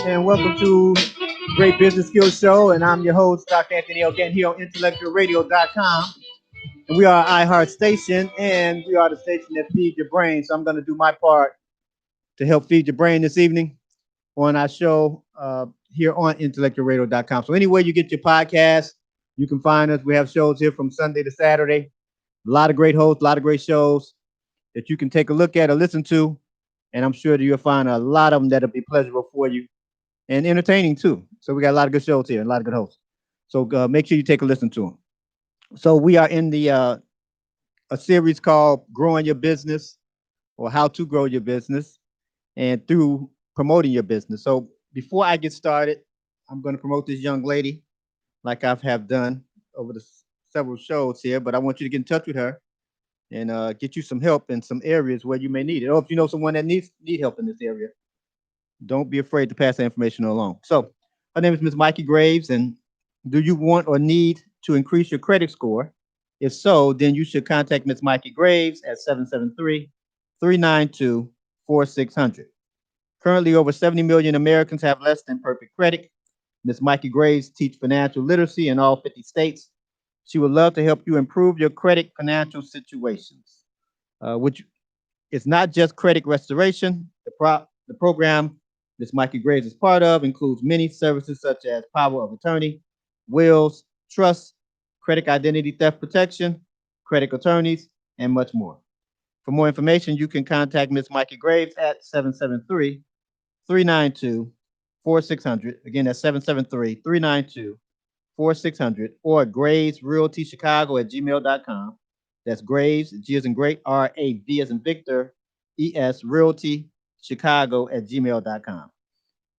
and welcome to Great Business Skills Show. And I'm your host, Dr. Anthony again here on IntellectualRadio.com. And we are iHeart Station, and we are the station that feeds your brain. So I'm going to do my part to help feed your brain this evening on our show here on IntellectualRadio.com. So anywhere you get your podcast, you can find us. We have shows here from Sunday to Saturday. A lot of great hosts, a lot of great shows that you can take a look at or listen to. And I'm sure that you'll find a lot of them that'll be pleasurable for you and entertaining too. So we got a lot of good shows here and a lot of good hosts. So make sure you take a listen to them. So we are in the a series called Growing Your Business or How to Grow Your Business and through promoting your business. So before I get started, I'm going to promote this young lady like I have done over the several shows here, but I want you to get in touch with her and get you some help in some areas where you may need it. Or if you know someone that need help in this area, don't be afraid to pass that information along. So her name is Ms. Mikey Graves. And do you want or need to increase your credit score? If so, then you should contact Ms. Mikey Graves at 773-392-4600. Currently, over 70 million Americans have less than perfect credit. Ms. Mikey Graves teaches financial literacy in all 50 states. She would love to help you improve your credit financial situations, which is not just credit restoration. The program Ms. Mikey Graves is part of includes many services such as power of attorney, wills, trusts, credit identity theft protection, credit attorneys, and much more. For more information, you can contact Ms. Mikey Graves at 773-392-4600. Again, that's 773-392-4600 or Graves Realty Chicago at gmail.com. That's Graves, G as in great, R-A-V as in Victor, E-S, Realty Chicago at gmail.com.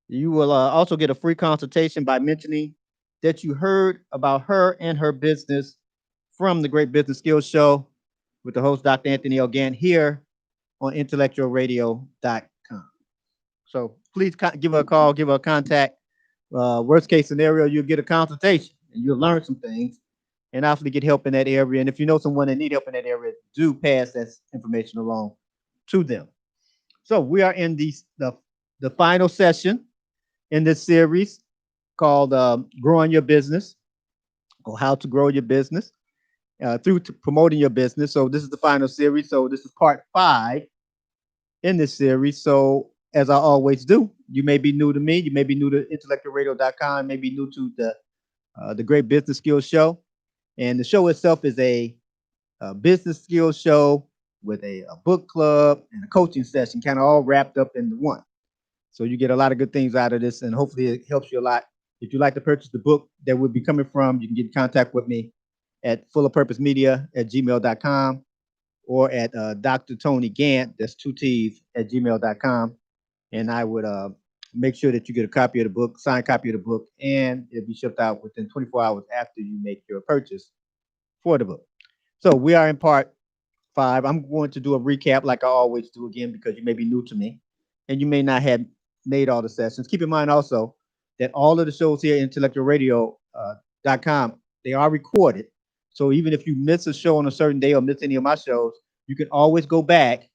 You will also get a free consultation by mentioning that you heard about her and her business from the Great Business Skills Show with the host, Dr. Anthony Elgant, here on IntellectualRadio.com. So please give her a call, give her a contact. Worst case scenario, you'll get a consultation and you'll learn some things and hopefully get help in that area. And if you know someone that need help in that area, do pass that information along to them. So we are in the final session in this series called Growing Your Business or How to Grow Your Business through promoting your business. So this is the final series. So this is part 5 in this series. So as I always do, you may be new to me. You may be new to IntellectualRadio.com, may be new to the Great Business Skills Show. And the show itself is a business skills show with a book club and a coaching session kind of all wrapped up into one. So you get a lot of good things out of this, and hopefully it helps you a lot. If you'd like to purchase the book that would be coming from, you can get in contact with me at fullerpurposemedia@gmail.com or at Dr. Tony Gant, that's 2 T's, at gmail.com. And I would make sure that you get a copy of the book, signed copy of the book, and it'll be shipped out within 24 hours after you make your purchase for the book. So we are in part 5. I'm going to do a recap like I always do again because you may be new to me and you may not have made all the sessions. Keep in mind also that all of the shows here at IntellectualRadio.com, they are recorded. So even if you miss a show on a certain day or miss any of my shows, you can always go back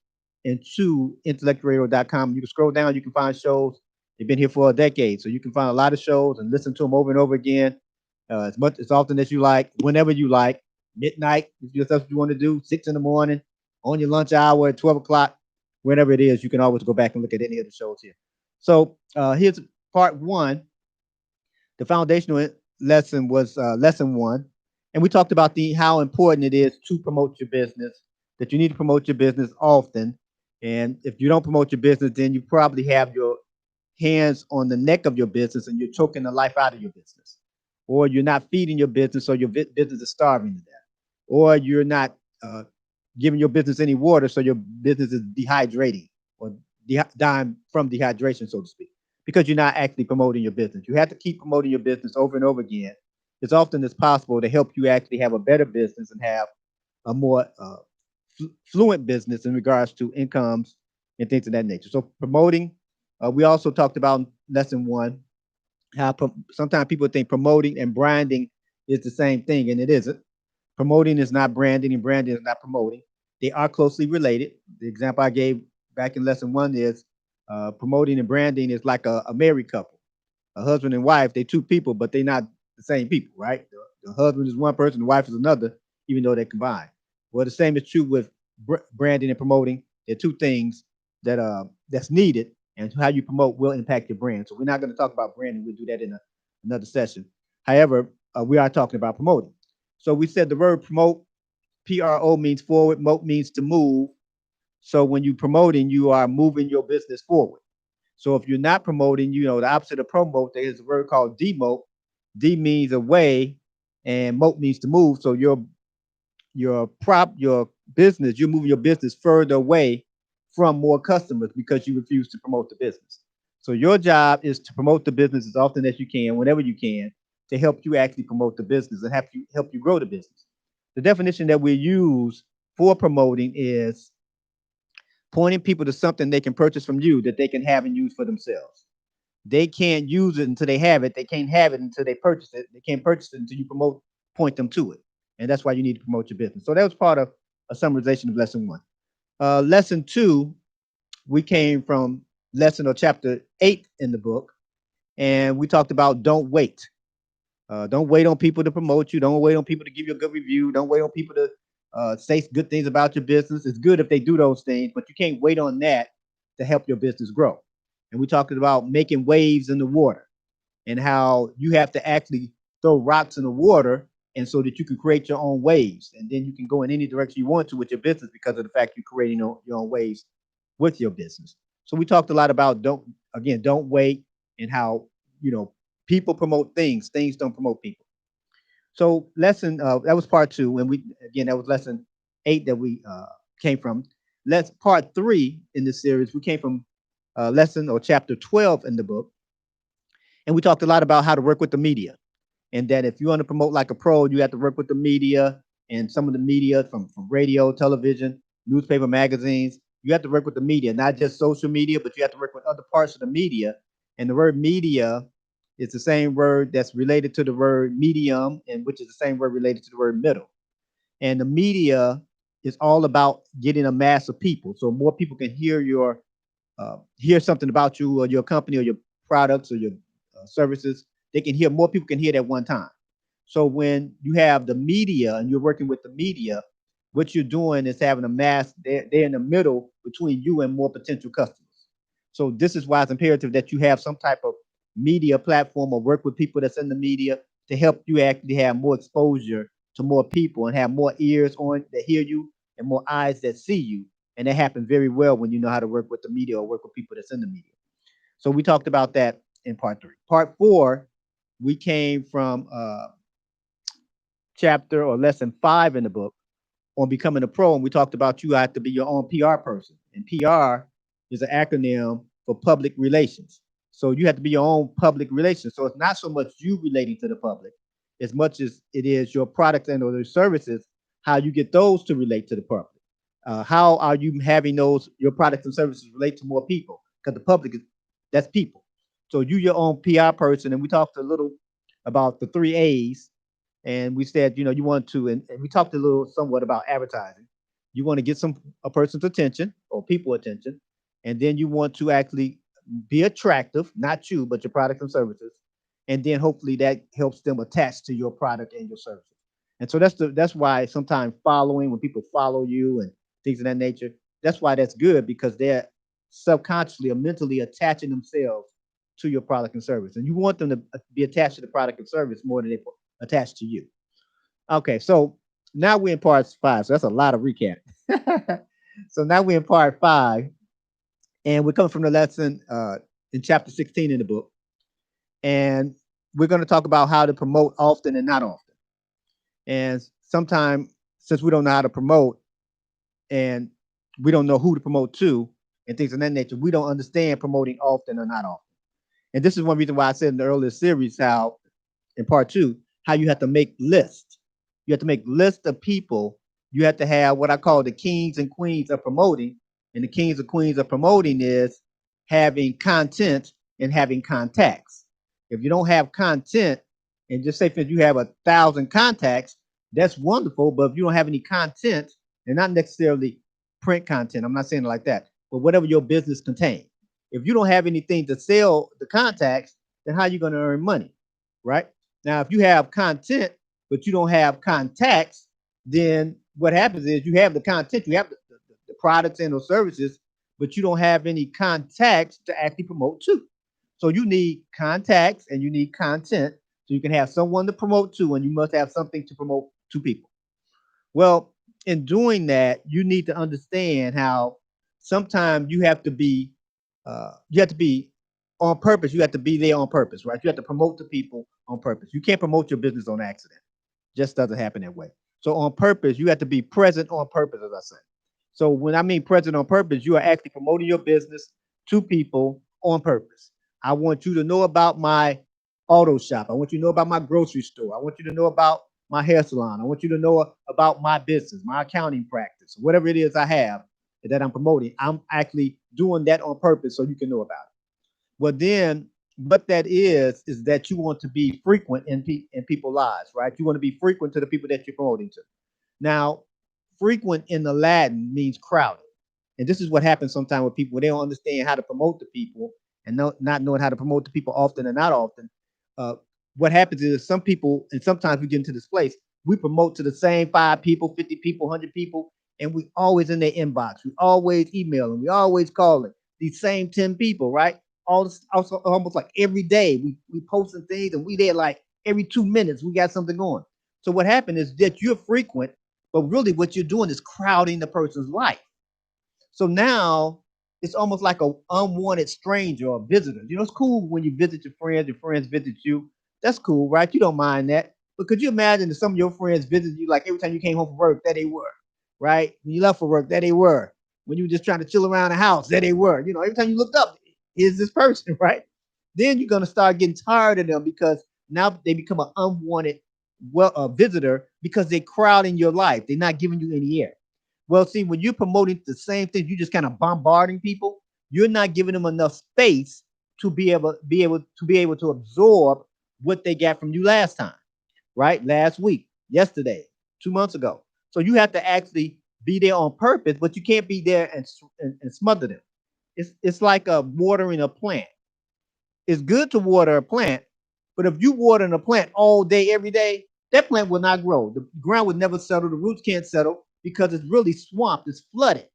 into IntellectualRadio.com. You can scroll down, you can find shows. They've been here for a decade. So you can find a lot of shows and listen to them over and over again as often as you like, whenever you like. Midnight, if that's what you want to do, 6 in the morning, on your lunch hour at 12 o'clock, whenever it is, you can always go back and look at any of the shows here. So here's part 1. The foundational lesson was lesson 1. And we talked about how important it is to promote your business, that you need to promote your business often. And if you don't promote your business, then you probably have your hands on the neck of your business and you're choking the life out of your business. Or you're not feeding your business, so your business is starving to death. Or you're not giving your business any water, so your business is dehydrating or dying from dehydration, so to speak, because you're not actually promoting your business. You have to keep promoting your business over and over again as often as possible to help you actually have a better business and have a more fluent business in regards to incomes and things of that nature. So promoting, we also talked about in lesson 1, how sometimes people think promoting and branding is the same thing, and it isn't. Promoting is not branding, and branding is not promoting. They are closely related. The example I gave back in lesson 1 is promoting and branding is like a married couple. A husband and wife, they two people, but they're not the same people, right? The husband is one person, the wife is another, even though they combine. Well, the same is true with branding and promoting. They're two things that's needed, and how you promote will impact your brand. So we're not going to talk about branding. We'll do that in another session. However, we are talking about promoting. So we said the word promote, PRO, means forward, mote means to move. So when you're promoting, you are moving your business forward. So if you're not promoting, the opposite of promote, there's a word called demote. D means away, and mote means to move. So your business, you're moving your business further away from more customers because you refuse to promote the business. So your job is to promote the business as often as you can, whenever you can, to help you actually promote the business and help you grow the business. The definition that we use for promoting is pointing people to something they can purchase from you that they can have and use for themselves. They can't use it until they have it. They can't have it until they purchase it. They can't purchase it until you point them to it. And that's why you need to promote your business. So that was part of a summarization of lesson one. Lesson two, we came from lesson or chapter 8 in the book, and we talked about don't wait. Don't wait on people to promote you. Don't wait on people to give you a good review. Don't wait on people to say good things about your business. It's good if they do those things, but you can't wait on that to help your business grow. And we talked about making waves in the water and how you have to actually throw rocks in the water and so that you can create your own waves. And then you can go in any direction you want to with your business because of the fact you're creating your own waves with your business. So we talked a lot about don't wait, and how, people promote things don't promote people. So lesson that was part two, and that was lesson 8 that we came from. Let's part 3 in this series. We came from lesson or chapter 12 in the book, and we talked a lot about how to work with the media, and that if you want to promote like a pro, you have to work with the media, and some of the media from radio, television, newspaper, magazines. You have to work with the media, not just social media, but you have to work with other parts of the media. And the word media is the same word that's related to the word medium, and which is the same word related to the word middle. And the media is all about getting a mass of people, so more people can hear something about you or your company or your products or your services. They can hear more people can hear it at one time. So when you have the media and you're working with the media, what you're doing is having a mass. They're in the middle between you and more potential customers. So this is why it's imperative that you have some type of media platform or work with people that's in the media to help you actually have more exposure to more people and have more ears on that hear you and more eyes that see you. And that happens very well when you know how to work with the media or work with people that's in the media. So we talked about that in part 3. Part 4, we came from chapter or lesson 5 in the book on becoming a pro, and we talked about you have to be your own PR person. And PR is an acronym for public relations. So you have to be your own public relations. So it's not so much you relating to the public as much as it is your products and or their services, how you get those to relate to the public. How are you having your products and services relate to more people? Because the public that's people. So you your own PR person, and we talked a little about the 3 A's, and we said, you want to, and we talked a little somewhat about advertising. You want to get a person's attention or people attention, and then you want to actually be attractive, not you, but your products and services, and then hopefully that helps them attach to your product and your services. And so that's why sometimes following, when people follow you and things of that nature, that's why that's good, because they're subconsciously or mentally attaching themselves to your product and service, and you want them to be attached to the product and service more than they attached to you. Okay, so now we're in part 5. So that's a lot of recap. So now we're in part 5, and we're coming from the lesson in chapter 16 in the book, and we're going to talk about how to promote often and not often. And sometimes, since we don't know how to promote and we don't know who to promote to and things of that nature, we don't understand promoting often or not often. And this is one reason why I said in the earlier series how, in part 2, how you have to make lists. You have to make lists of people. You have to have what I call the kings and queens of promoting. And the kings and queens of promoting is having content and having contacts. If you don't have content, and just say if you have 1,000 contacts, that's wonderful. But if you don't have any content, and not necessarily print content, I'm not saying it like that, but whatever your business contains. If you don't have anything to sell the contacts, then how are you going to earn money, right? Now, if you have content, but you don't have contacts, then what happens is you have the content, you have the products and those services, but you don't have any contacts to actually promote to. So you need contacts and you need content so you can have someone to promote to, and you must have something to promote to people. Well, in doing that, you need to understand how sometimes you have to be on purpose. You have to be there on purpose, right? You have to promote to people on purpose. You can't promote your business on accident. Just doesn't happen that way. So on purpose, you have to be present on purpose, as I said. So when I mean present on purpose, you are actually promoting your business to people on purpose. I want you to know about my auto shop. I want you to know about my grocery store. I want you to know about my hair salon. I want you to know about my business, my accounting practice, whatever it is I have that I'm promoting. I'm actually doing that on purpose so you can know about it. Well, then what that is that you want to be frequent in people's lives, right? You want to be frequent to the people that you're promoting to. Now, frequent in the Latin means crowded. And this is what happens sometimes with people when they don't understand how to promote the people and not knowing how to promote the people often and not often. Uh, what happens is some people, and sometimes we get into this place, we promote to the same 5 people, 50 people, 100 people, and we always in their inbox. We always emailing. We always calling these same 10 people, right? Also, almost like every day we posting things and we there like every 2 minutes we got something going. So what happened is that you're frequent, but really what you're doing is crowding the person's life. So now it's almost like a unwanted stranger or visitor. You know, it's cool when you visit your friends visit you. That's cool, right? You don't mind that. But could you imagine if some of your friends visited you like every time you came home from work, there they were, right? When you left for work, there they were. When you were just trying to chill around the house, there they were. You know, every time you looked up, is this person, right? Then you're gonna start getting tired of them because now they become an unwanted visitor because they're crowding your life. They're not giving you any air. Well, see, when you're promoting the same thing, you just kind of bombarding people. You're not giving them enough space to be able to absorb what they got from you last time, right? Last week, yesterday, 2 months ago. So you have to actually be there on purpose, but you can't be there and smother them. It's like watering a plant. It's good to water a plant, but if you water a plant all day, every day, that plant will not grow. The ground would never settle. The roots can't settle because it's really swamped. It's flooded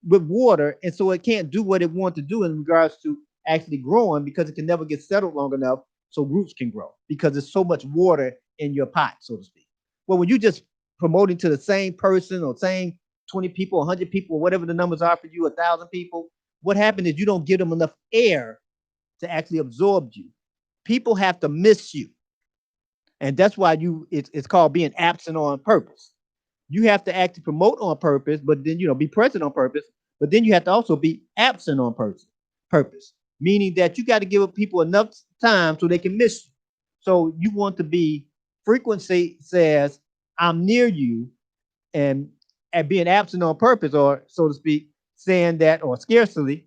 with water, and so it can't do what it wants to do in regards to actually growing because it can never get settled long enough so roots can grow because there's so much water in your pot, so to speak. Well, when you just promoting to the same person or same 20 people, 100 people, whatever the numbers are for you, 1,000 people, what happens is you don't give them enough air to actually absorb you. People have to miss you. And that's why it's called being absent on purpose. You have to actually promote on purpose, but then be present on purpose, but then you have to also be absent on purpose, meaning that you got to give people enough time so they can miss you. So you want to be frequency says I'm near you and at being absent on purpose, or so to speak, saying that, or scarcity,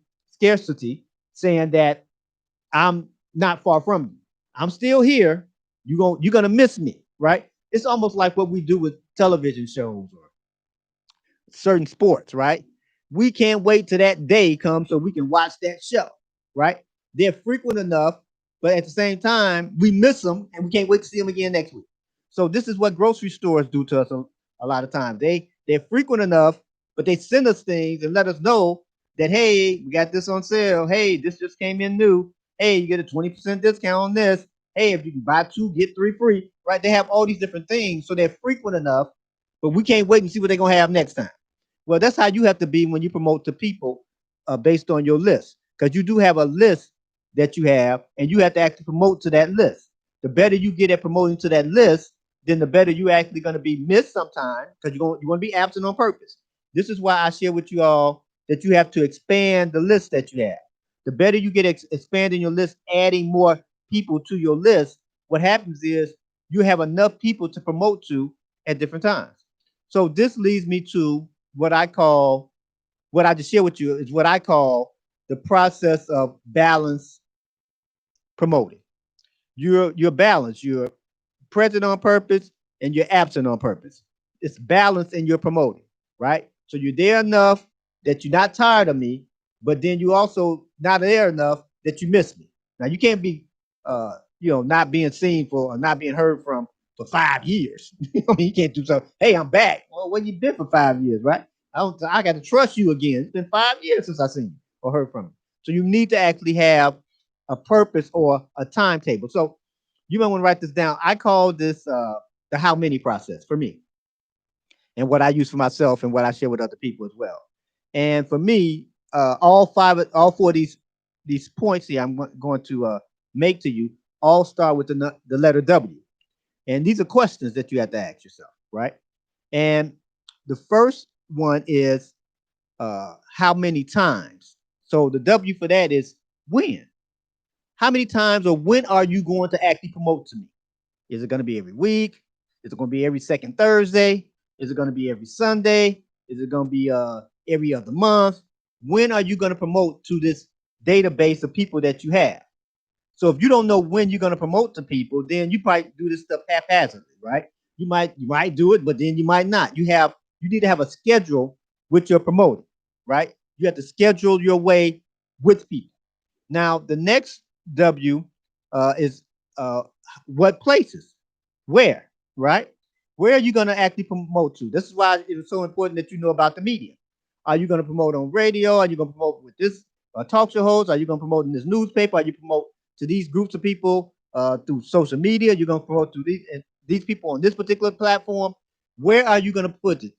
saying that I'm not far from you. I'm still here. You're gonna miss me, right? It's almost like what we do with television shows or certain sports, right? We can't wait till that day comes so we can watch that show, right? They're frequent enough, but at the same time, we miss them and we can't wait to see them again next week. So this is what grocery stores do to us a lot of times. They're frequent enough, but they send us things and let us know that hey, we got this on sale. Hey, this just came in new. Hey, you get a 20% discount on this. Hey, if you can buy two, get three free, right? They have all these different things, so they're frequent enough, but we can't wait and see what they're gonna have next time. Well, that's how you have to be when you promote to people based on your list, because you do have a list that you have, and you have to actually promote to that list. The better you get at promoting to that list, then the better you actually going to be missed sometime because you want to be absent on purpose. This is why I share with you all that you have to expand the list that you have. The better you get expanding your list, adding more people to your list, what happens is you have enough people to promote to at different times. So this leads me to what I call, what I just share with you is what I call the process of balance promoting. You're balanced. You're present on purpose and you're absent on purpose. It's balance in your promoting, right? So you're there enough that you're not tired of me, but then you also not there enough that you miss me. Now you can't be not being seen for or not being heard from for 5 years. You can't do something. Hey, I'm back. Well, where you been for 5 years, right? I got to trust you again. It's been 5 years since I seen you or heard from you. So you need to actually have a purpose or a timetable. So you might want to write this down. I call this the how many process for me, and what I use for myself and what I share with other people as well. And for me, all four of these points here I'm going to make to you all start with the letter W. And these are questions that you have to ask yourself, right? And the first one is how many times? So the W for that is when. How many times or when are you going to actually promote to me? Is it going to be every week? Is it going to be every second Thursday? Is it going to be every Sunday? Is it going to be every other month? When are you going to promote to this database of people that you have? So if you don't know when you're going to promote to people, then you probably do this stuff haphazardly, right? You might do it, but then you might not. You need to have a schedule with your promoting, right? You have to schedule your way with people. Now the next W is what places, where, right? Where are you going to actually promote to? This is why it is so important that you know about the media. Are you going to promote on radio? Are you going to promote with this talk show host? Are you going to promote in this newspaper? Are you promote to these groups of people through social media? You're going to promote to these people on this particular platform. Where are you going to put it?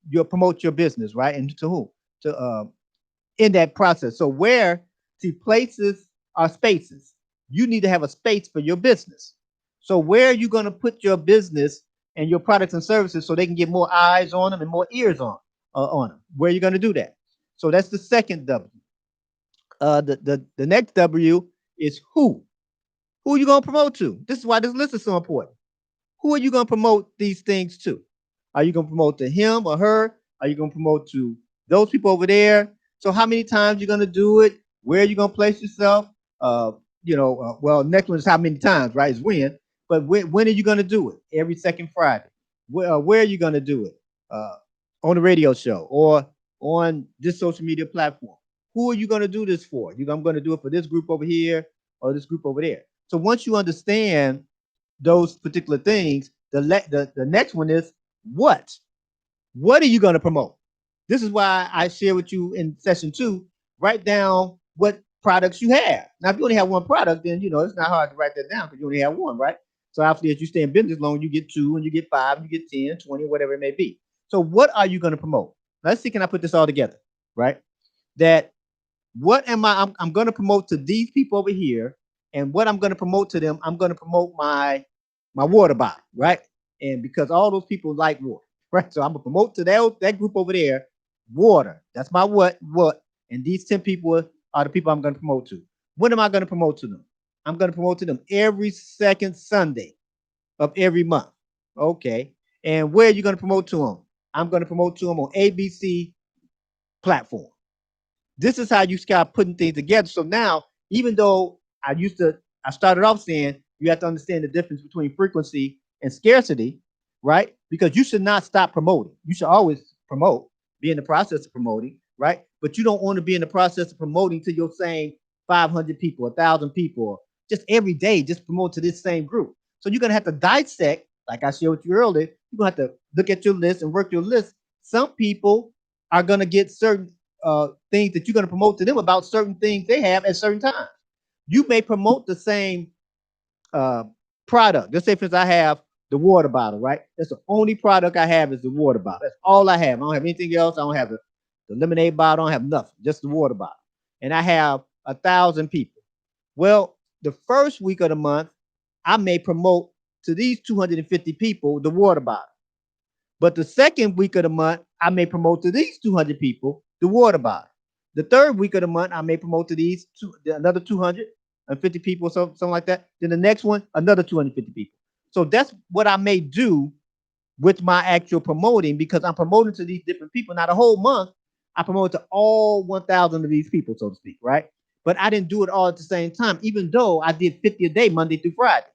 You'll promote your business, right? And to whom? To in that process. So where, see, places are spaces. You need to have a space for your business. So where are you going to put your business and your products and services so they can get more eyes on them and more ears on them? Where are you going to do that? So that's the second W. The next W is who. Who are you going to promote to? This is why this list is so important. Who are you going to promote these things to? Are you going to promote to him or her? Are you going to promote to those people over there? So how many times you're going to do it? Where are you going to place yourself? Well, next one is how many times, right? Is when. But when are you going to do it? Every second Friday. Where are you going to do it? On the radio show or on this social media platform. Who are you going to do this for? I'm going to do it for this group over here or this group over there. So once you understand those particular things, the next one is what? What are you going to promote? This is why I share with you in session 2. Write down what products you have. Now, if you only have one product, then it's not hard to write that down because you only have one, right? So after as you stay in business long, you get 2 and you get 5, and you get 10, 20, whatever it may be. So what are you going to promote? Let's see, can I put this all together, right? That what am I'm going to promote to these people over here, and what I'm going to promote to them, I'm going to promote my water bottle, right? And because all those people like water, right? So I'm gonna promote to that group over there water. That's my what, and these 10 people are the people I'm going to promote to. When am I going to promote to them? I'm going to promote to them every second Sunday of every month. Okay. And where are you going to promote to them? I'm going to promote to them on ABC platform. This is how you start putting things together. So now, even though I started off saying you have to understand the difference between frequency and scarcity, right? Because you should not stop promoting. You should always promote, be in the process of promoting, right? But you don't want to be in the process of promoting to your same 500 people, 1,000 people, just every day, just promote to this same group. So you're going to have to dissect, like I shared with you earlier, you're going to have to look at your list and work your list. Some people are going to get certain things that you're going to promote to them about certain things they have at certain times. You may promote the same uh, product. Let's say, for instance, I have the water bottle, right? That's the only product I have is the water bottle. That's all I have. I don't have anything else. I don't have the lemonade bottle. I don't have nothing, just the water bottle. And I have 1,000 people. Well, the first week of the month, I may promote to these 250 people the water bottle. But the second week of the month, I may promote to these 200 people the water bottle. The third week of the month, I may promote to another 250 people, something like that. Then the next one, another 250 people. So that's what I may do with my actual promoting, because I'm promoting to these different people. Now, the whole month, I promote to all 1,000 of these people, so to speak, right? But I didn't do it all at the same time, even though I did 50 a day, Monday through Friday,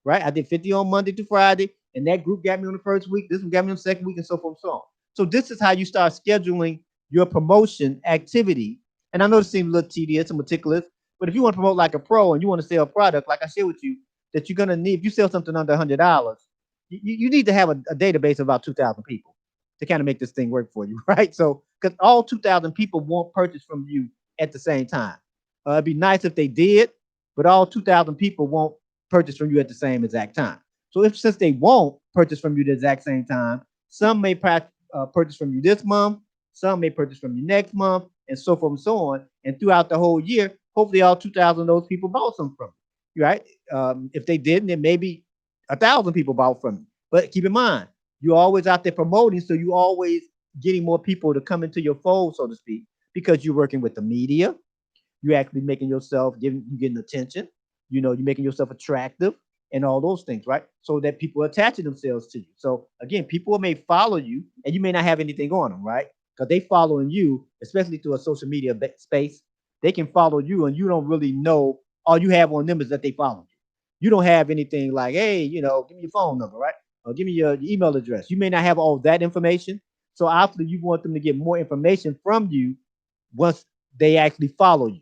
right? I did 50 on Monday through Friday, and that group got me on the first week. This one got me on the second week, and so forth and so on. So this is how you start scheduling your promotion activity. And I know it seems a little tedious and meticulous, But if you want to promote like a pro and you want to sell a product, like I shared with you, that you're gonna need, if you sell something under $100, you need to have a database of about 2,000 people to kind of make this thing work for you, right? So, because all 2,000 people won't purchase from you at the same time. It'd be nice if they did, but all 2,000 people won't purchase from you at the same exact time. So, if since they won't purchase from you the exact same time, some may purchase from you this month, some may purchase from you next month, and so forth and so on. And throughout the whole year, hopefully all 2,000 of those people bought some from you, right? If they didn't, then maybe 1,000 people bought from you. But keep in mind, you're always out there promoting, so you always getting more people to come into your fold, so to speak, because you're working with the media. You're actually making yourself you getting attention. You know, you're making yourself attractive and all those things, right? So that people are attaching themselves to you. So again, people may follow you, and you may not have anything on them, right? Because they following you, especially through a social media space. They can follow you, and you don't really know. All you have on them is that they follow you. You don't have anything like, hey, give me your phone number, right? Or give me your email address. You may not have all that information. So after you want them to get more information from you once they actually follow you.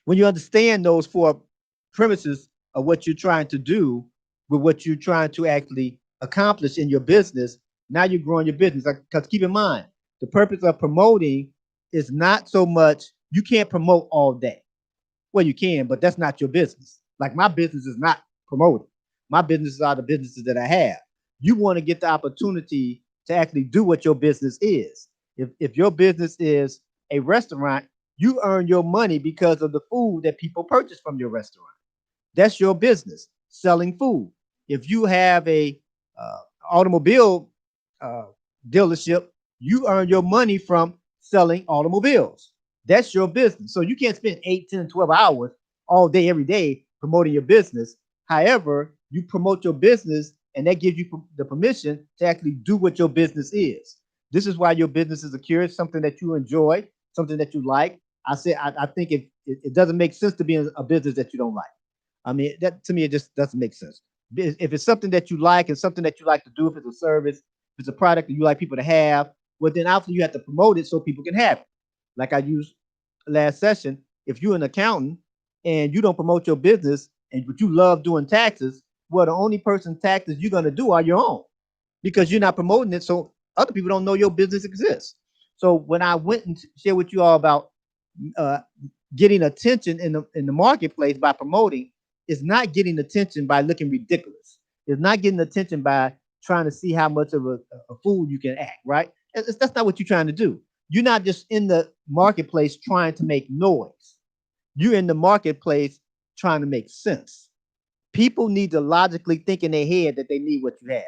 When you understand those four premises of what you're trying to do with what you're trying to actually accomplish in your business, now you're growing your business. Because keep in mind, the purpose of promoting is not so much you can't promote all day. Well, you can, but that's not your business. Like my business is not promoting. My businesses are the businesses that I have. You want to get the opportunity to actually do what your business is. If your business is a restaurant, you earn your money because of the food that people purchase from your restaurant. That's your business, selling food. If you have a uh, automobile uh, dealership, you earn your money from selling automobiles. That's your business. So you can't spend 8, 10, 12 hours all day, every day promoting your business. However, you promote your business, and that gives you the permission to actually do what your business is. This is why your business is a curious, something that you enjoy, something that you like. I think it doesn't make sense to be in a business that you don't like. I mean, that to me, it just doesn't make sense. If it's something that you like and something that you like to do, if it's a service, if it's a product that you like people to have, well, then after you have to promote it so people can have it. Like I used last session, if you're an accountant and you don't promote your business and but you love doing taxes, well, the only person taxes you're going to do are your own because you're not promoting it. So other people don't know your business exists. So when I went and shared with you all about uh, getting attention in the marketplace by promoting, is not getting attention by looking ridiculous. It's not getting attention by trying to see how much of a fool you can act, right? That's not what you're trying to do. You're not just in the marketplace trying to make noise. You're in the marketplace trying to make sense. People need to logically think in their head that they need what you have.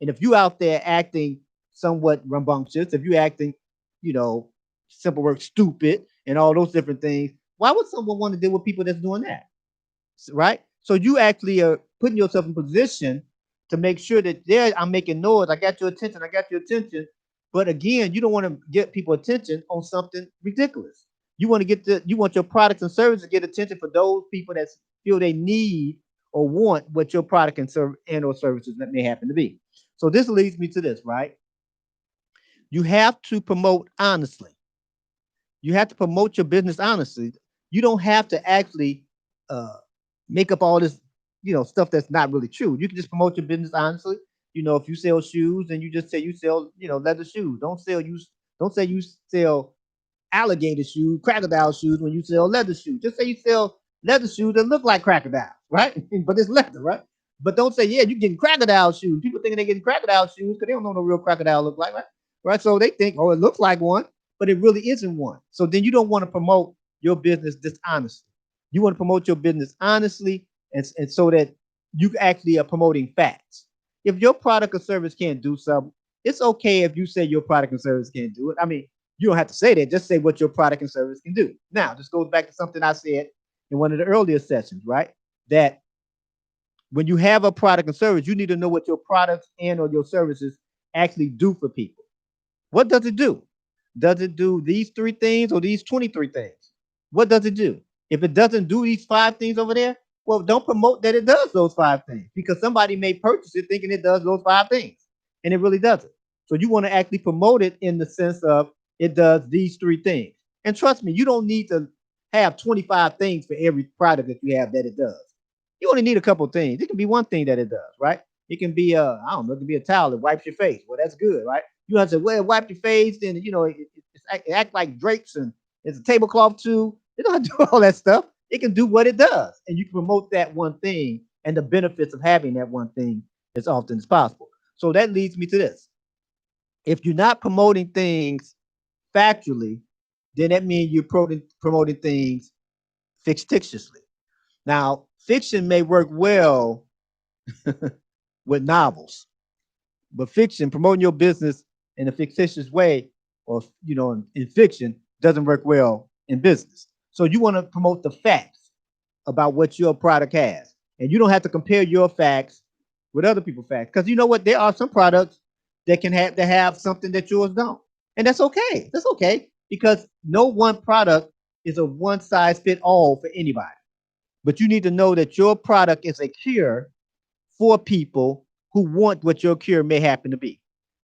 And if you out there acting somewhat rambunctious, if you're acting, you know, simple word stupid and all those different things, why would someone want to deal with people that's doing that? Right? So you actually are putting yourself in position to make sure that there I'm making noise. I got your attention. I got your attention. But again, you don't want to get people attention on something ridiculous. You want your products and services to get attention for those people that feel they need or want what your product and or services that may happen to be. So this leads me to this, right? You have to promote honestly. You have to promote your business honestly. You don't have to actually uh, make up all this, stuff that's not really true. You can just promote your business honestly. If you sell shoes, and you just say you sell, leather shoes. Don't say you sell alligator shoes, crocodile shoes when you sell leather shoes. Just say you sell leather shoes that look like crocodiles, right? But it's leather, right? But don't say, yeah, you're getting crocodile shoes. People thinking they're getting crocodile shoes because they don't know what a real crocodile look like, right? Right. So they think, oh, it looks like one, but it really isn't one. So then you don't want to promote your business dishonestly. You want to promote your business honestly and so that you actually are promoting facts. If your product or service can't do something, it's okay if you say your product and service can't do it. I mean, you don't have to say that. Just say what your product and service can do. Now, this goes back to something I said in one of the earlier sessions, right? That when you have a product and service, you need to know what your products and or your services actually do for people. What does it do? Does it do these 3 things or these 23 things? What does it do? If it doesn't do these 5 things over there, well, don't promote that it does those 5 things because somebody may purchase it thinking it does those 5 things and it really doesn't. So you want to actually promote it in the sense of it does these 3 things. And trust me, you don't need to have 25 things for every product that you have that it does. You only need a couple things. It can be one thing that it does, right? It can be I don't know, it can be a towel that wipes your face. Well, that's good, right? You have to well wipe your face, then it act like drapes, and it's a tablecloth too. It don't do all that stuff. It can do what it does, and you can promote that one thing and the benefits of having that one thing as often as possible. So that leads me to this: if you're not promoting things factually, then that means you're promoting things fictitiously. Now, fiction may work well with novels, but fiction, promoting your business in a fictitious way, or in fiction, doesn't work well in business. So you want to promote the facts about what your product has, and you don't have to compare your facts with other people's facts, because you know what, there are some products that have something that yours don't, and that's okay. That's okay, because no one product is a one size fit all for anybody. But you need to know that your product is a cure for people who want what your cure may happen to be.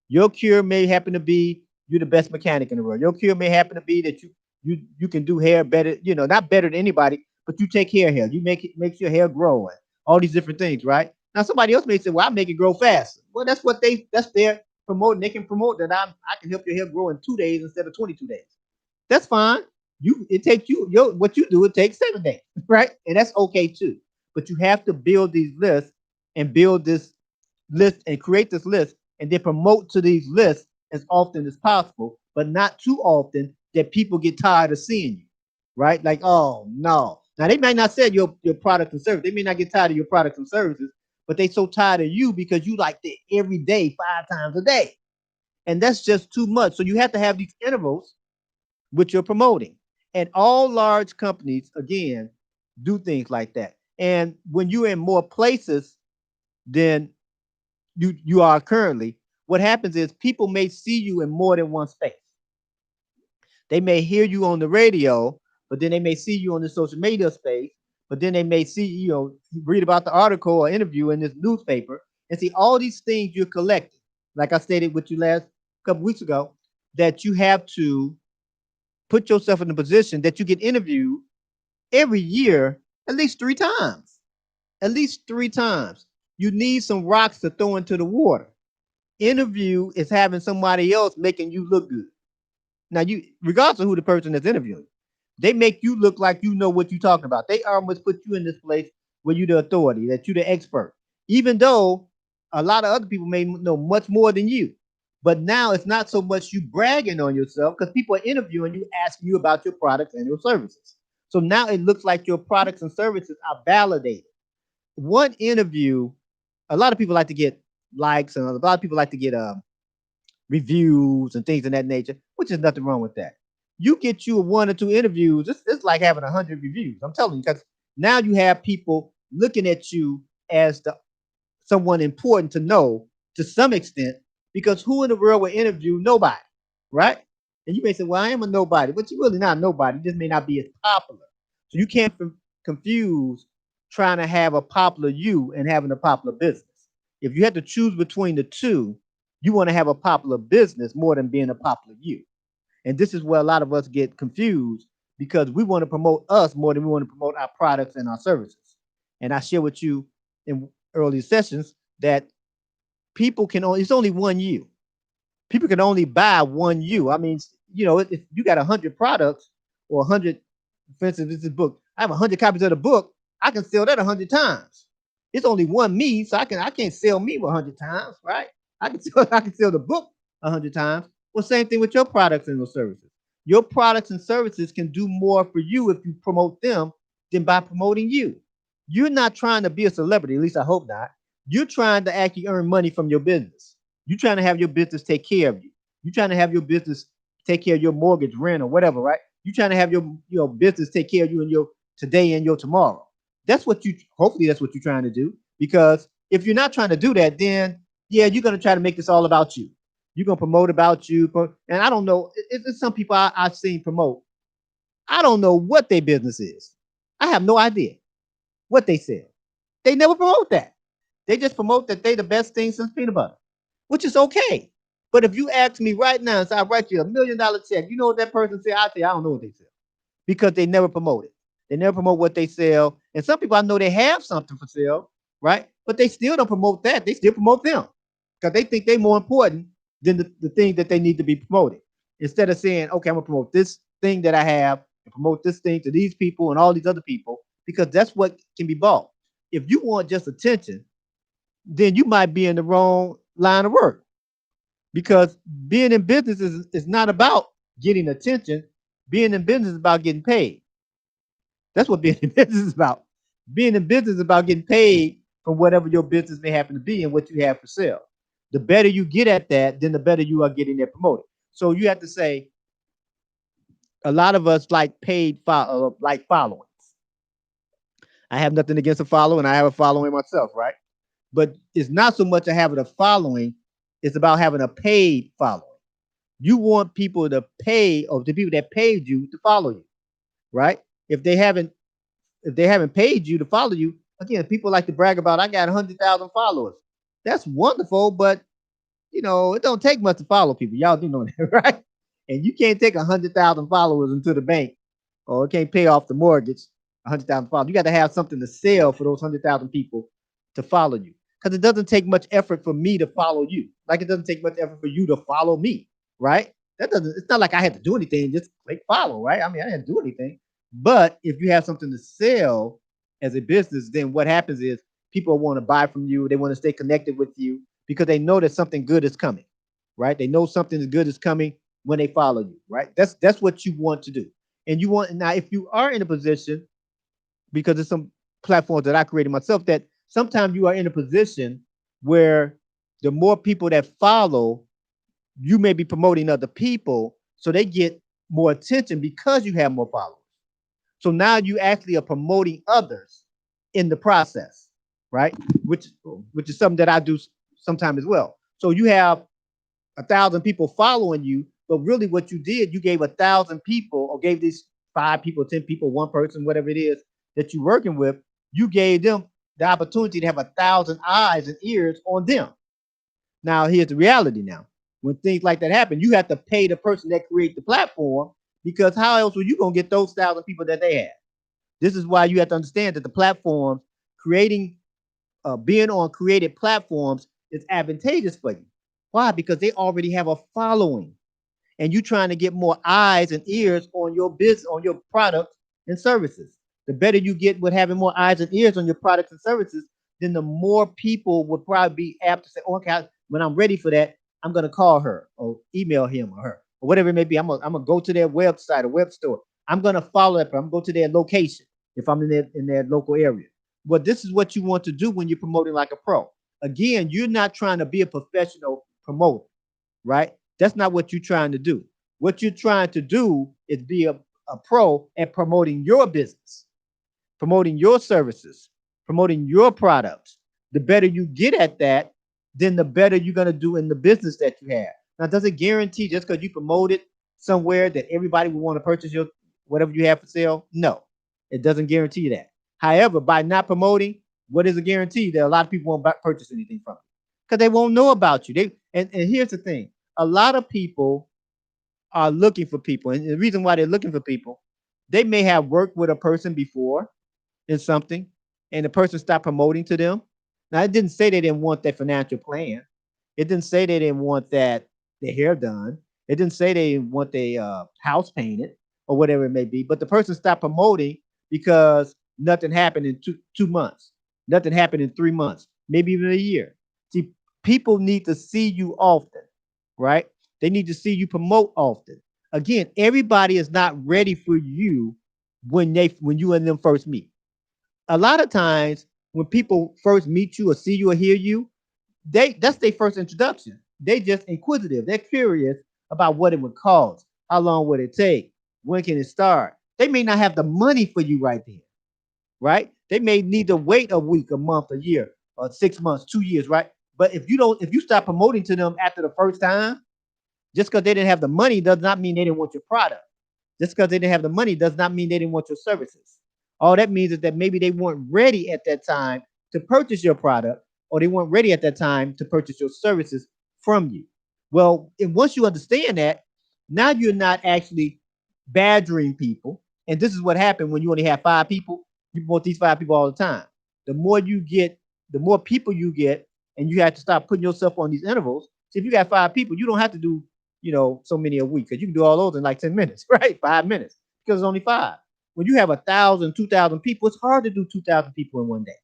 Your cure may happen to be you're the best mechanic in the world. Your cure may happen to be that you can do hair better, not better than anybody, but you take care of hair. You makes your hair grow, and all these different things, right? Now somebody else may say, "Well, I make it grow faster." Well, that's their promoting. They can promote that I can help your hair grow in 2 days instead of 22 days. That's fine. It takes what you do. It takes 7 days, right? And that's okay too. But you have to build these lists and build this list and create this list and then promote to these lists as often as possible, but not too often that people get tired of seeing you, right? Like, oh no. Now they might not say your product and service. They may not get tired of your products and services, but they so tired of you because you like it every day, 5 times a day. And that's just too much. So you have to have these intervals which you're promoting. And all large companies, again, do things like that. And when you're in more places than you are currently, what happens is people may see you in more than one space. They may hear you on the radio, but then they may see you on the social media space, but then they may see, read about the article or interview in this newspaper and see all these things you're collecting. Like I stated with you last couple weeks ago, that you have to put yourself in a position that you get interviewed every year at least 3 times. At least 3 times. You need some rocks to throw into the water. Interview is having somebody else making you look good. Now, regardless of who the person that's interviewing, they make you look like you know what you're talking about. They almost put you in this place where you're the authority, that you're the expert, even though a lot of other people may know much more than you. But now it's not so much you bragging on yourself, because people are interviewing you, asking you about your products and your services. So now it looks like your products and services are validated. One interview, a lot of people like to get likes, and a lot of people like to get reviews and things of that nature, which is nothing wrong with that. You get you 1 or 2 interviews, it's like having 100 reviews. I'm telling you, because now you have people looking at you as someone important to know to some extent, because who in the world will interview nobody, right? And you may say, well, I am a nobody, but you're really not a nobody. You just may not be as popular. So you can't confuse trying to have a popular you and having a popular business. If you had to choose between the two, you want to have a popular business more than being a popular you. And this is where a lot of us get confused, because we want to promote us more than we want to promote our products and our services. And I share with you in early sessions that it's only one you. People can only buy one you. I mean, if you got 100 products or 100, for instance, this is book, I have 100 copies of the book, I can sell that 100 times. It's only one me, so I can't sell me 100 times, right? I can sell the book 100 times. Well, same thing with your products and your services. Your products and services can do more for you if you promote them than by promoting you. You're not trying to be a celebrity, at least I hope not. You're trying to actually earn money from your business. You're trying to have your business take care of you. You're trying to have your business take care of your mortgage, rent, or whatever, right? You're trying to have your business take care of you and your today and your tomorrow. Hopefully that's what you're trying to do. Because if you're not trying to do that, then yeah, you're going to try to make this all about you. You're going to promote about you. And I don't know, it's some people I've seen promote. I don't know what their business is. I have no idea what they sell. They never promote that. They just promote that they the best thing since peanut butter, which is okay. But if you ask me right now, so I write you $1 million check, you know what that person said? I say, I don't know what they sell. because they never promote it. They never promote what they sell. And some people I know they have something for sale, right? But they still don't promote that. They still promote them because they think they're more important than the thing that they need to be promoted. Instead of saying, okay, I'm gonna promote this thing that I have and promote this thing to these people and all these other people, because that's what can be bought. If you want just attention, then you might be in the wrong line of work, because being in business is not about getting attention. Being in business is about getting paid. That's what being in business is about. Being in business is about getting paid from whatever your business may happen to be and what you have for sale. The better you get at that, then the better you are getting that promoted. So you have to say, a lot of us like like followings. I have nothing against a following. I have a following myself, right? But it's not so much a having a following, it's about having a paid following. You want people to pay, or the people that paid you to follow you, right? If they haven't if they haven't paid you to follow you, again, people like to brag about, I got 100,000 followers. That's wonderful, but it don't take much to follow people. Y'all do know that, right? And you can't take 100,000 followers into the bank, or it can't pay off the mortgage. 100,000 followers. You got to have something to sell for those 100,000 people to follow you. Because it doesn't take much effort for me to follow you. Like it doesn't take much effort for you to follow me, right? That doesn't. It's not like I had to do anything. Just click follow, right? I mean, I didn't do anything. But if you have something to sell as a business, then what happens is people want to buy from you. They want to stay connected with you because they know that something good is coming, right? They know something good is coming when they follow you, right? That's what you want to do. And you want, now, if you are in a position, because there's some platforms that I created myself, that sometimes you are in a position where the more people that follow, you may be promoting other people, so they get more attention because you have more followers. So now you actually are promoting others in the process, right? Which is something that I do sometimes as well. So you have 1,000 people following you, but really what you did, you gave 1,000 people, or gave these 5 people, 10 people, one person, whatever it is that you're working with, you gave them the opportunity to have 1,000 eyes and ears on them. Now, here's the reality now. When things like that happen, you have to pay the person that created the platform, because how else are you going to get those 1,000 people that they have? This is why you have to understand that the platforms, being on created platforms is advantageous for you. Why? Because they already have a following, and you're trying to get more eyes and ears on your business, on your products and services. The better you get with having more eyes and ears on your products and services, then the more people would probably be apt to say, oh, okay, when I'm ready for that, I'm going to call her or email him or her or whatever it may be. I'm gonna go to their website or web store. I'm going to follow that. I'm going to go to their location if I'm in their local area. But this is what you want to do when you're promoting like a pro. Again, you're not trying to be a professional promoter, right? That's not what you're trying to do. What you're trying to do is be a pro at promoting your business, promoting your services, promoting your products. The better you get at that, then the better you're going to do in the business that you have. Now, does it guarantee just because you promote it somewhere that everybody will want to purchase your whatever you have for sale? No, it doesn't guarantee that. However, by not promoting, what is a guarantee? That a lot of people won't purchase anything from you because they won't know about you. And here's the thing: a lot of people are looking for people, and the reason why they're looking for people, they may have worked with a person before in something, and the person stopped promoting to them. Now, it didn't say they didn't want that financial plan. It didn't say they didn't want their hair done. It didn't say they didn't want their house painted or whatever it may be. But the person stopped promoting because nothing happened in 2 months. Nothing happened in 3 months, maybe even a year. See, people need to see you often, right? They need to see you promote often. Again, everybody is not ready for you when you and them first meet. A lot of times when people first meet you or see you or hear you, that's their first introduction. They just inquisitive. They're curious about what it would cost, how long would it take, when can it start. They may not have the money for you right then, right? They may need to wait a week, a month, a year, or 6 months, 2 years, right? But if you start promoting to them after the first time, just because they didn't have the money does not mean they didn't want your product. Just because they didn't have the money does not mean they didn't want your services. All that means is that maybe they weren't ready at that time to purchase your product, or they weren't ready at that time to purchase your services from you. Well, and once you understand that, now you're not actually badgering people. And this is what happened when you only have 5 people. You promote these 5 people all the time. The more you get, the more people you get, and you have to stop putting yourself on these intervals. So if you got 5 people, you don't have to do, so many a week because you can do all those in like 10 minutes, right? 5 minutes because it's only five. When you have 1,000, 2,000 people, it's hard to do 2,000 people in one day.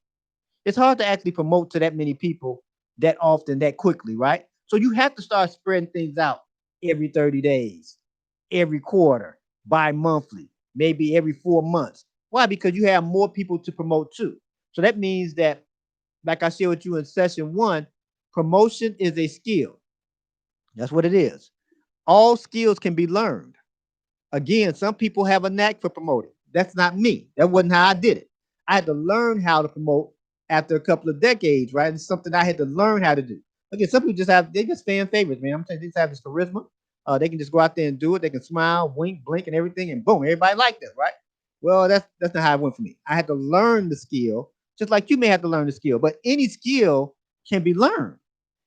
It's hard to actually promote to that many people that often, that quickly, right? So you have to start spreading things out every 30 days, every quarter, bi-monthly, maybe every 4 months. Why? Because you have more people to promote to. So that means that, like I shared with you in session one, promotion is a skill. That's what it is. All skills can be learned. Again, some people have a knack for promoting. That's not me. That wasn't how I did it. I had to learn how to promote after a couple of decades, right? It's something I had to learn how to do. Again, some people they just fan favorites, man. I'm saying they just have this charisma. They can just go out there and do it. They can smile, wink, blink, and everything, and boom, everybody like this, right? Well, that's not how it went for me. I had to learn the skill, just like you may have to learn the skill. But any skill can be learned.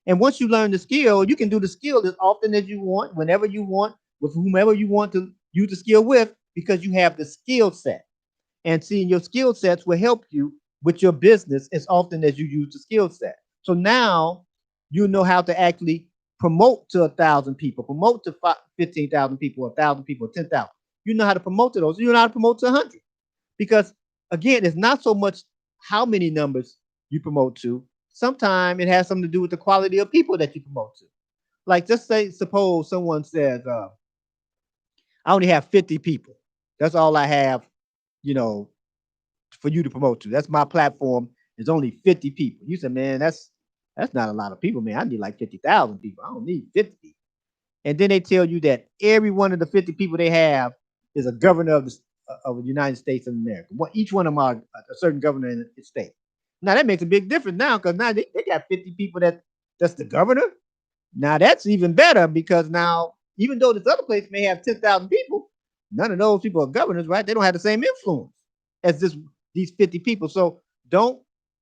And once you learn the skill, you can do the skill as often as you want, whenever you want, with whomever you want to use the skill with, because you have the skill set. And seeing your skill sets will help you with your business as often as you use the skill set. So now you know how to actually promote to 1,000 people, promote to 15,000 people, 1,000 people, 10,000. You know how to promote to those. You know how to promote to 100. Because again, it's not so much how many numbers you promote to. Sometimes it has something to do with the quality of people that you promote to. Like, just say, suppose someone says, I only have 50 people. That's all I have, you know, for you to promote to. That's my platform. It's only 50 people. You said, man, that's not a lot of people, man. I need like 50,000 people. I don't need 50 people. And then they tell you that every one of the 50 people they have is a governor of the United States of America. Each one of them are a certain governor in the state. Now that makes a big difference now because now they got 50 people that's the governor. Now that's even better because now, even though this other place may have 10,000 people, none of those people are governors, right? They don't have the same influence as these 50 people. So don't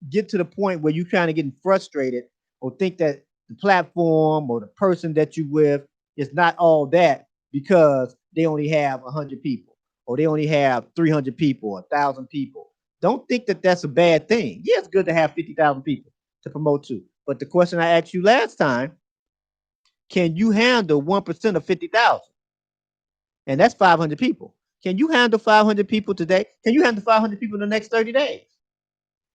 get to the point where you're trying to get frustrated or think that the platform or the person that you with is not all that because they only have 100 people or they only have 300 people or 1,000 people. Don't think that that's a bad thing. Yeah, it's good to have 50,000 people to promote to. But the question I asked you last time, can you handle 1% of 50,000? And that's 500 people. Can you handle 500 people today? Can you handle 500 people in the next 30 days?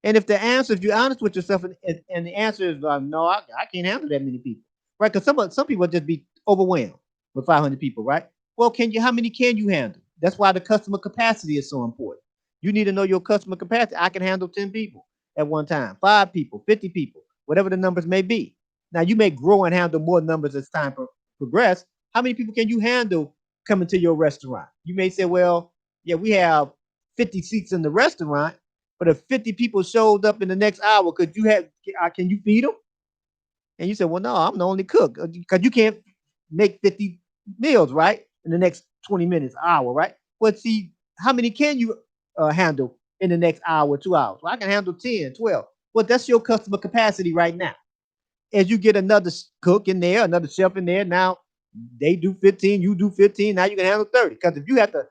And if the answer, if you're honest with yourself, and the answer is no, I can't handle that many people, right? Because some people just be overwhelmed with 500 people, right? Well, how many can you handle? That's why the customer capacity is so important. You need to know your customer capacity. I can handle 10 people at one time, 5 people, 50 people, whatever the numbers may be. Now, you may grow and handle more numbers as time progress. How many people can you handle coming to your restaurant? You may say, well, yeah, we have 50 seats in the restaurant, but if 50 people showed up in the next hour, can you feed them? And you said, well, no, I'm the only cook because you can't make 50 meals, right? In the next 20 minutes, hour, right? Well, see, how many can you handle in the next hour, 2 hours? Well, I can handle 10, 12. Well, that's your customer capacity right now. As you get another cook in there, another chef in there, now they do 15, you do 15, now you can handle 30. Because if you have to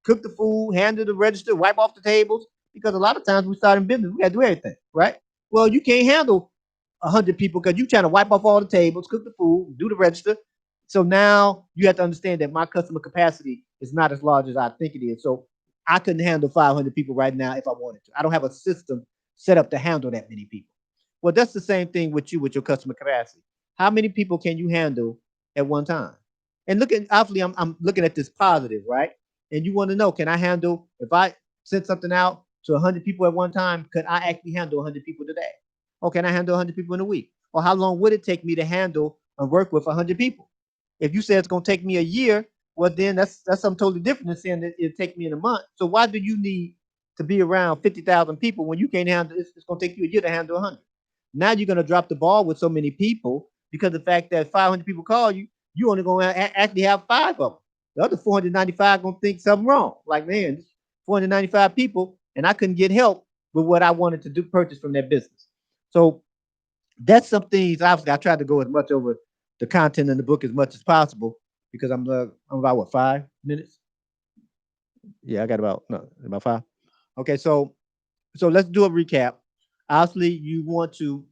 cook the food, handle the register, wipe off the tables, because a lot of times we start in business, we got to do everything, right? Well, you can't handle 100 people because you're trying to wipe off all the tables, cook the food, do the register. So now you have to understand that my customer capacity is not as large as I think it is. So I couldn't handle 500 people right now if I wanted to. I don't have a system set up to handle that many people. Well, that's the same thing with you with your customer capacity. How many people can you handle at one time? And obviously, I'm looking at this positive, right? And you want to know, can I handle, if I send something out to 100 people at one time, could I actually handle 100 people today? Or can I handle 100 people in a week? Or how long would it take me to handle and work with 100 people? If you say it's going to take me a year, well, then that's something totally different than saying that it'll take me in a month. So why do you need to be around 50,000 people when you can't handle it? It's going to take you a year to handle 100. Now you're going to drop the ball with so many people because the fact that 500 people call you, you only going to actually have 5 of them. The other 495 going to think something wrong. Like, man, 495 people, and I couldn't get help with what I wanted to do, purchase from that business. So that's some things. Obviously, I tried to go as much over the, content in the book as much as possible because I'm about 5 minutes. Yeah, I got about no about 5. Okay, so let's do a recap. Obviously, you want to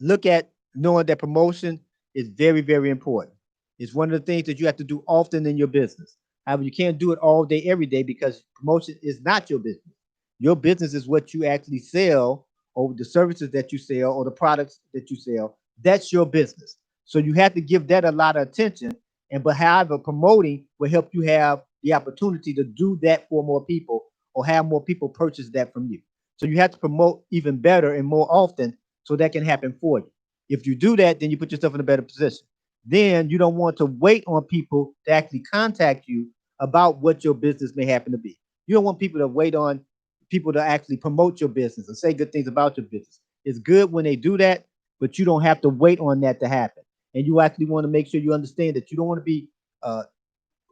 look at knowing that promotion is very, very important. It's one of the things that you have to do often in your business. However, you can't do it all day, every day because promotion is not your business. Your business is what you actually sell or the services that you sell or the products that you sell. That's your business. So you have to give that a lot of attention. And but however, promoting will help you have the opportunity to do that for more people or have more people purchase that from you. So you have to promote even better and more often so that can happen for you. If you do that, then you put yourself in a better position. Then you don't want to wait on people to actually contact you about what your business may happen to be. You don't want people to wait on people to actually promote your business and say good things about your business. It's good when they do that, but you don't have to wait on that to happen. And you actually want to make sure you understand that you don't want to be uh,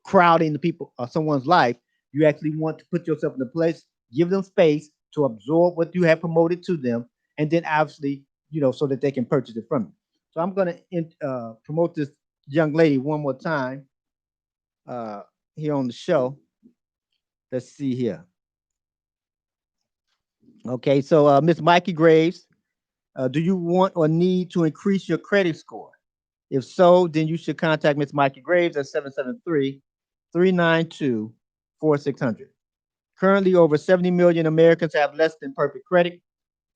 crowding the people or someone's life. You actually want to put yourself in a place, give them space to absorb what you have promoted to them, and then obviously, so that they can purchase it from you. So I'm going to promote this young lady one more time uh, here on the show. Let's see here. Okay, so Miss Mikey Graves, do you want or need to increase your credit score? If so, then you should contact Miss Mikey Graves at 773-392-4600. Currently, over 70 million Americans have less than perfect credit.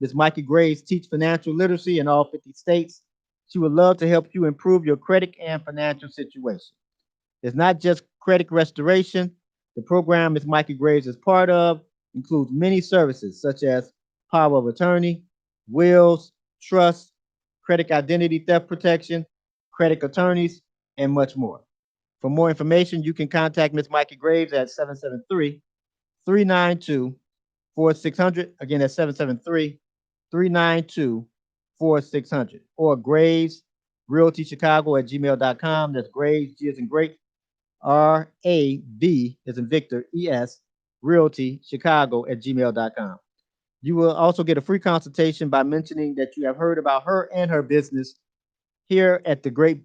Ms. Mikey Graves teaches financial literacy in all 50 states. She would love to help you improve your credit and financial situation. It's not just credit restoration. The program Ms. Mikey Graves is part of includes many services such as power of attorney, wills, trust, credit identity theft protection, credit attorneys, and much more. For more information, you can contact Ms. Mikey Graves at 773-392-4600. Again, that's 773-392-4600. Or Graves Realty Chicago at gmail.com. That's Graves, G as in great, RAV as in Victor, ES, Realty Chicago at gmail.com. You will also get a free consultation by mentioning that you have heard about her and her business here at the Great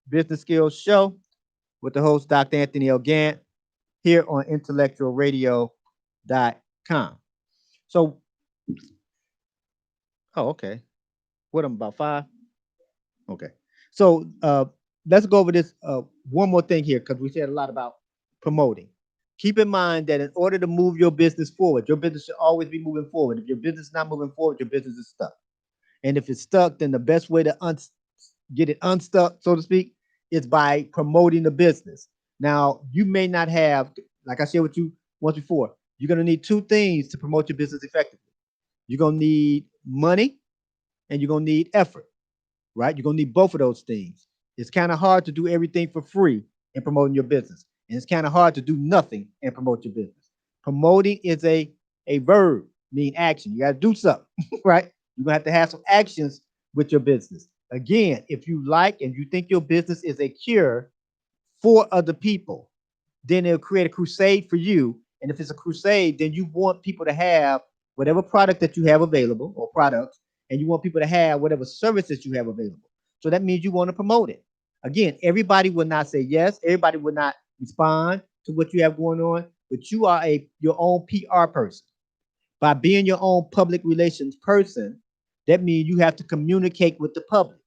Business Skills Show with the host, Dr. Anthony L. Gant, here on IntellectualRadio.com. So, oh, okay. What I'm about 5? Okay. So let's go over this one more thing here because we said a lot about promoting. Keep in mind that in order to move your business forward, your business should always be moving forward. If your business is not moving forward, your business is stuck. And if it's stuck, then the best way to get it unstuck, so to speak, is by promoting the business. Now, you may not have, like I shared with you once before, you're going to need two things to promote your business effectively. You're going to need money and you're going to need effort, right? You're going to need both of those things. It's kind of hard to do everything for free in promoting your business. And it's kind of hard to do nothing and promote your business. Promoting is a verb, mean action. You got to do something, right? You're going to have some actions with your business. Again, if you like and you think your business is a cure for other people, then it'll create a crusade for you. And if it's a crusade, then you want people to have whatever product that you have available or products, and you want people to have whatever services you have available. So that means you want to promote it. Again, everybody will not say yes, everybody will not respond to what you have going on, but you are your own PR person. By being your own public relations person, that means you have to communicate with the public.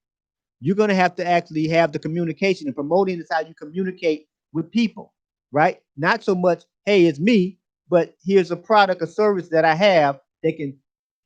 You're going to have to actually have the communication, and promoting is how you communicate with people, right? Not so much, hey, it's me, but here's a product or service that I have that can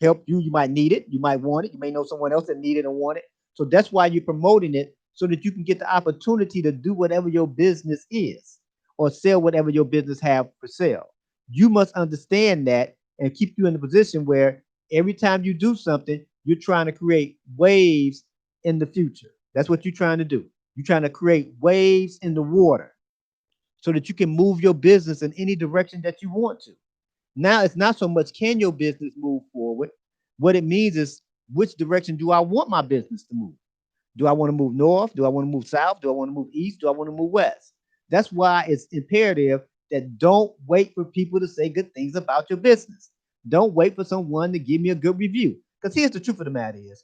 help you. You might need it, you might want it, you may know someone else that need it and want it. So that's why you're promoting it so that you can get the opportunity to do whatever your business is or sell whatever your business have for sale. You must understand that and keep you in a position where every time you do something, you're trying to create waves in the future. That's what you're trying to do. You're trying to create waves in the water so that you can move your business in any direction that you want to. Now, it's not so much can your business move forward. What it means is which direction do I want my business to move? Do I want to move north? Do I want to move south? Do I want to move east? Do I want to move west? That's why it's imperative that don't wait for people to say good things about your business. Don't wait for someone to give me a good review. Because here's the truth of the matter is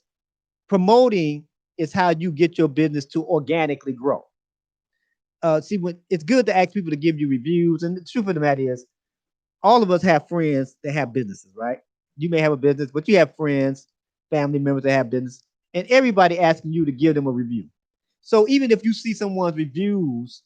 promoting is how you get your business to organically grow. See, when it's good to ask people to give you reviews, and the truth of the matter is, all of us have friends that have businesses, right? You may have a business, but you have friends, family members that have business, and everybody asking you to give them a review. So even if you see someone's reviews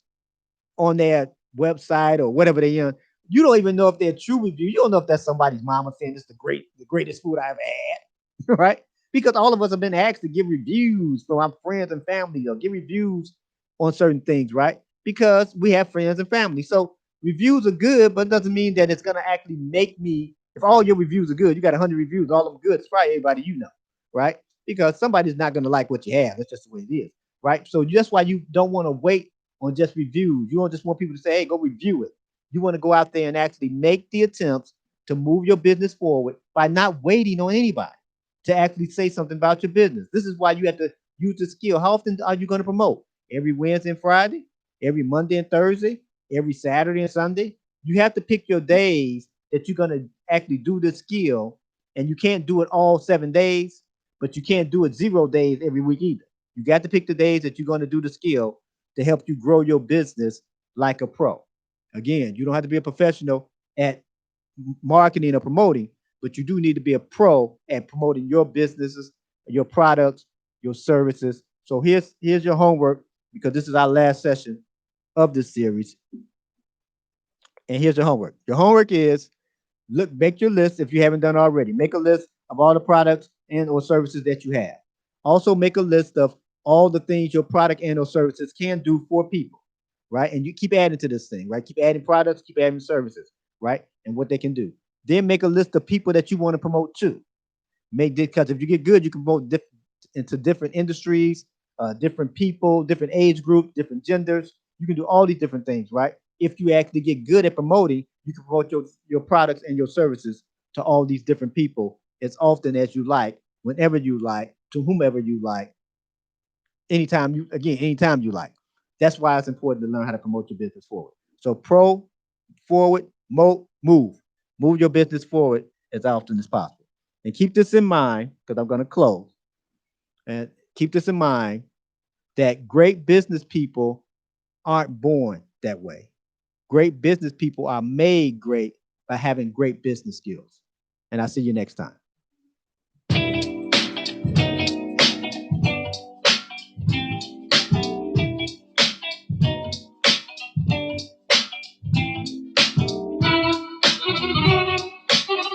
on their website or whatever they on, you don't even know if they're true review. You don't know if that's somebody's mama saying this is the greatest food I've had, right? Because all of us have been asked to give reviews from our friends and family or give reviews on certain things, right? Because we have friends and family. So reviews are good, but it doesn't mean that it's gonna actually make me. If all your reviews are good, you got 100 reviews, all of them good. It's probably everybody you know, right? Because somebody's not gonna like what you have. That's just the way it is, right? So that's why you don't want to wait on just reviews. You don't just want people to say, "Hey, go review it." You want to go out there and actually make the attempts to move your business forward by not waiting on anybody to actually say something about your business. This is why you have to use the skill. How often are you going to promote? Every Wednesday and Friday, every Monday and Thursday, every Saturday and Sunday. You have to pick your days that you're going to actually do this skill, and you can't do it all 7 days, but you can't do it 0 days every week either. You got to pick the days that you're going to do the skill to help you grow your business like a pro. Again, you don't have to be a professional at marketing or promoting, but you do need to be a pro at promoting your businesses, your products, your services. So here's your homework, because this is our last session of this series. And here's your homework. Your homework is make your list if you haven't done already. Make a list of all the products and or services that you have. Also make a list of all the things your product and or services can do for people, right? And you keep adding to this thing, right? Keep adding products, keep adding services, right? And what they can do. Then make a list of people that you want to promote to. Make this, because if you get good, you can promote into different industries, different people, different age groups, different genders. You can do all these different things, right? If you actually get good at promoting, you can promote your products and your services to all these different people as often as you like, whenever you like, to whomever you like, anytime you like. That's why it's important to learn how to promote your business forward. So forward, move your business forward as often as possible. And keep this in mind, because I'm going to close. And keep this in mind that great business people aren't born that way. Great business people are made great by having great business skills. And I'll see you next time.